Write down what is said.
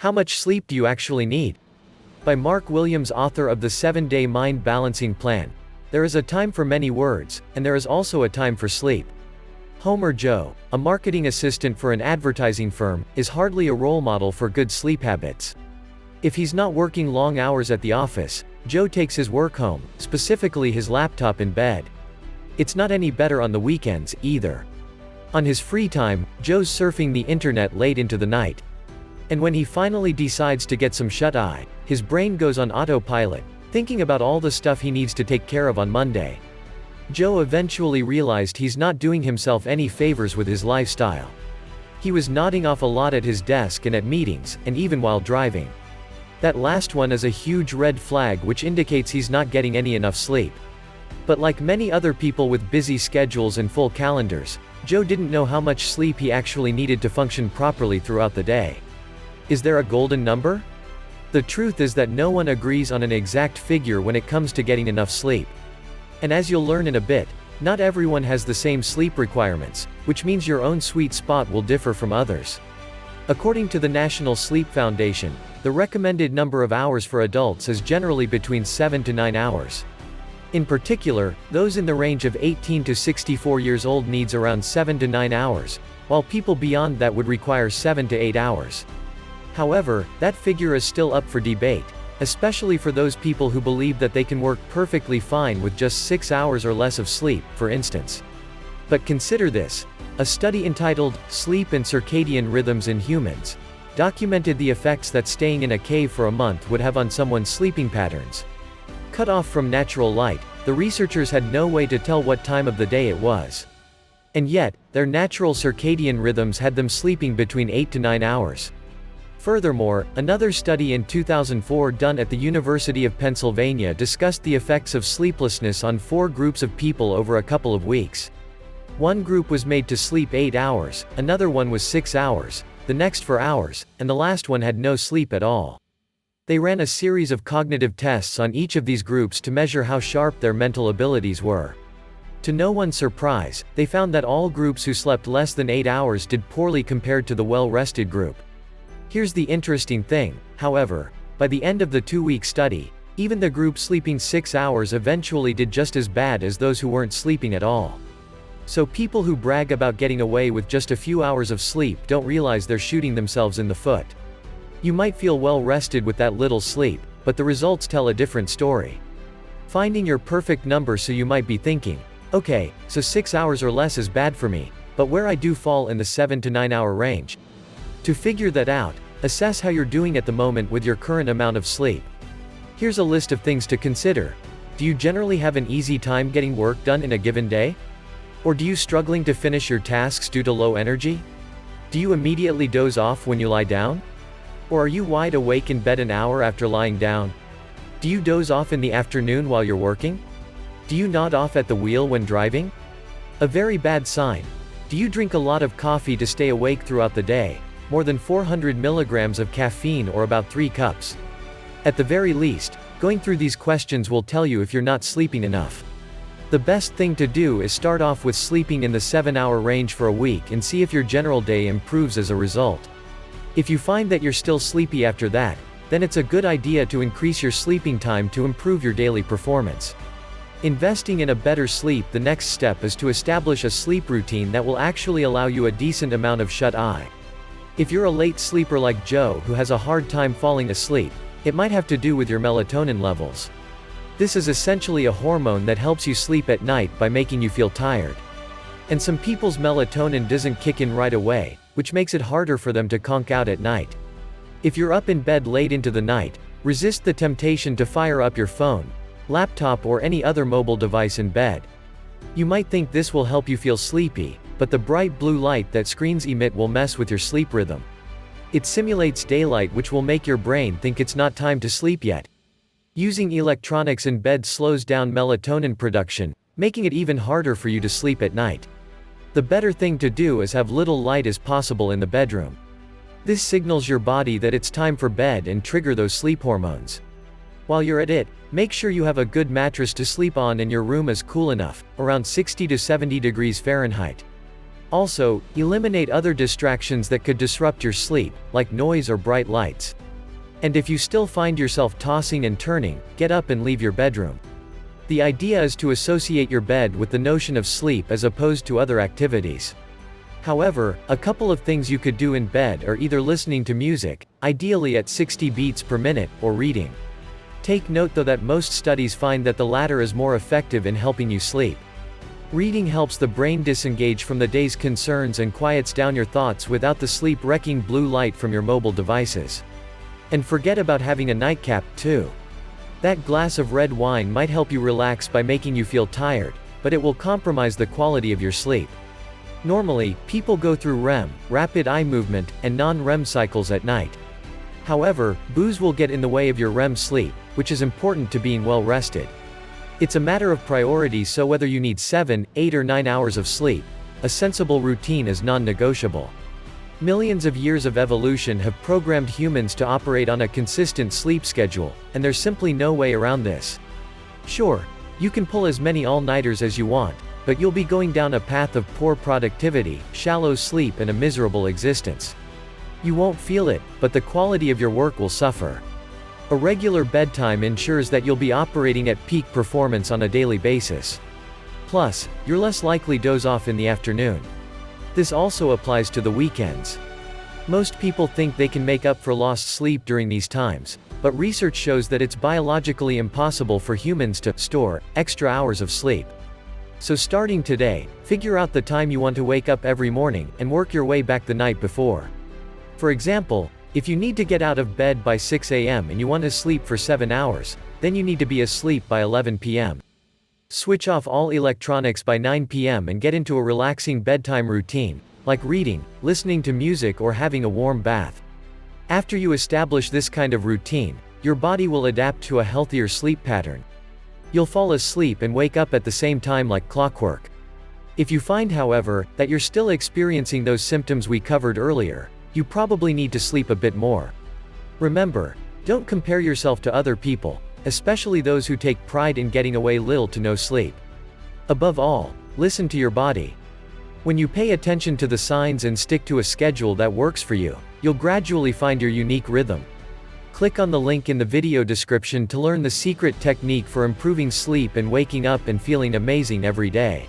How much sleep do you actually need? By Mark Williams, author of the 7-Day Mind Balancing Plan. There is a time for many words, and there is also a time for sleep. Homer Joe, a marketing assistant for an advertising firm, is hardly a role model for good sleep habits. If he's not working long hours at the office, Joe takes his work home, specifically his laptop, in bed. It's not any better on the weekends, either. On his free time, Joe's surfing the internet late into the night. And when he finally decides to get some shut-eye, his brain goes on autopilot, thinking about all the stuff he needs to take care of on Monday. Joe eventually realized he's not doing himself any favors with his lifestyle. He was nodding off a lot at his desk and at meetings, and even while driving. That last one is a huge red flag which indicates he's not getting enough sleep. But like many other people with busy schedules and full calendars, Joe didn't know how much sleep he actually needed to function properly throughout the day. Is there a golden number? The truth is that no one agrees on an exact figure when it comes to getting enough sleep. And as you'll learn in a bit, not everyone has the same sleep requirements, which means your own sweet spot will differ from others. According to the National Sleep Foundation, the recommended number of hours for adults is generally between 7 to 9 hours. In particular, those in the range of 18 to 64 years old needs around 7 to 9 hours, while people beyond that would require 7 to 8 hours. However, that figure is still up for debate, especially for those people who believe that they can work perfectly fine with just 6 hours or less of sleep, for instance. But consider this. A study entitled, "Sleep and Circadian Rhythms in Humans," documented the effects that staying in a cave for a month would have on someone's sleeping patterns. Cut off from natural light, the researchers had no way to tell what time of the day it was. And yet, their natural circadian rhythms had them sleeping between 8 to 9 hours. Furthermore, another study in 2004 done at the University of Pennsylvania discussed the effects of sleeplessness on 4 groups of people over a couple of weeks. One group was made to sleep 8 hours, another one was 6 hours, the next 4 hours, and the last one had no sleep at all. They ran a series of cognitive tests on each of these groups to measure how sharp their mental abilities were. To no one's surprise, they found that all groups who slept less than 8 hours did poorly compared to the well-rested group. Here's the interesting thing, however, by the end of the 2-week study, even the group sleeping 6 hours eventually did just as bad as those who weren't sleeping at all. So people who brag about getting away with just a few hours of sleep don't realize they're shooting themselves in the foot. You might feel well rested with that little sleep, but the results tell a different story. Finding your perfect number, so you might be thinking, okay, so 6 hours or less is bad for me, but where I do fall in the 7 to 9 hour range. To figure that out, assess how you're doing at the moment with your current amount of sleep. Here's a list of things to consider. Do you generally have an easy time getting work done in a given day? Or do you struggling to finish your tasks due to low energy? Do you immediately doze off when you lie down? Or are you wide awake in bed an hour after lying down? Do you doze off in the afternoon while you're working? Do you nod off at the wheel when driving? A very bad sign. Do you drink a lot of coffee to stay awake throughout the day? More than 400 milligrams of caffeine, or about 3 cups. At the very least, going through these questions will tell you if you're not sleeping enough. The best thing to do is start off with sleeping in the 7-hour range for a week and see if your general day improves as a result. If you find that you're still sleepy after that, then it's a good idea to increase your sleeping time to improve your daily performance. Investing in a better sleep. The next step is to establish a sleep routine that will actually allow you a decent amount of shut-eye. If you're a late sleeper like Joe who has a hard time falling asleep, it might have to do with your melatonin levels. This is essentially a hormone that helps you sleep at night by making you feel tired. And some people's melatonin doesn't kick in right away, which makes it harder for them to conk out at night. If you're up in bed late into the night, resist the temptation to fire up your phone, laptop, or any other mobile device in bed. You might think this will help you feel sleepy, but the bright blue light that screens emit will mess with your sleep rhythm. It simulates daylight, which will make your brain think it's not time to sleep yet. Using electronics in bed slows down melatonin production, making it even harder for you to sleep at night. The better thing to do is have little light as possible in the bedroom. This signals your body that it's time for bed and trigger those sleep hormones. While you're at it, make sure you have a good mattress to sleep on and your room is cool enough, around 60 to 70 degrees Fahrenheit. Also, eliminate other distractions that could disrupt your sleep, like noise or bright lights. And if you still find yourself tossing and turning, get up and leave your bedroom. The idea is to associate your bed with the notion of sleep as opposed to other activities. However, a couple of things you could do in bed are either listening to music, ideally at 60 beats per minute, or reading. Take note though that most studies find that the latter is more effective in helping you sleep. Reading helps the brain disengage from the day's concerns and quiets down your thoughts without the sleep-wrecking blue light from your mobile devices. And forget about having a nightcap, too. That glass of red wine might help you relax by making you feel tired, but it will compromise the quality of your sleep. Normally, people go through REM, rapid eye movement, and non-REM cycles at night. However, booze will get in the way of your REM sleep, which is important to being well rested. It's a matter of priority, so whether you need 7, 8 or 9 hours of sleep, a sensible routine is non-negotiable. Millions of years of evolution have programmed humans to operate on a consistent sleep schedule, and there's simply no way around this. Sure, you can pull as many all-nighters as you want, but you'll be going down a path of poor productivity, shallow sleep and a miserable existence. You won't feel it, but the quality of your work will suffer. A regular bedtime ensures that you'll be operating at peak performance on a daily basis. Plus, you're less likely to doze off in the afternoon. This also applies to the weekends. Most people think they can make up for lost sleep during these times, but research shows that it's biologically impossible for humans to store extra hours of sleep. So starting today, figure out the time you want to wake up every morning, and work your way back the night before. For example, if you need to get out of bed by 6 a.m. and you want to sleep for 7 hours, then you need to be asleep by 11 p.m. Switch off all electronics by 9 p.m. and get into a relaxing bedtime routine, like reading, listening to music or having a warm bath. After you establish this kind of routine, your body will adapt to a healthier sleep pattern. You'll fall asleep and wake up at the same time like clockwork. If you find, however, that you're still experiencing those symptoms we covered earlier, you probably need to sleep a bit more. Remember, don't compare yourself to other people, especially those who take pride in getting away little to no sleep. Above all, listen to your body. When you pay attention to the signs and stick to a schedule that works for you, you'll gradually find your unique rhythm. Click on the link in the video description to learn the secret technique for improving sleep and waking up and feeling amazing every day.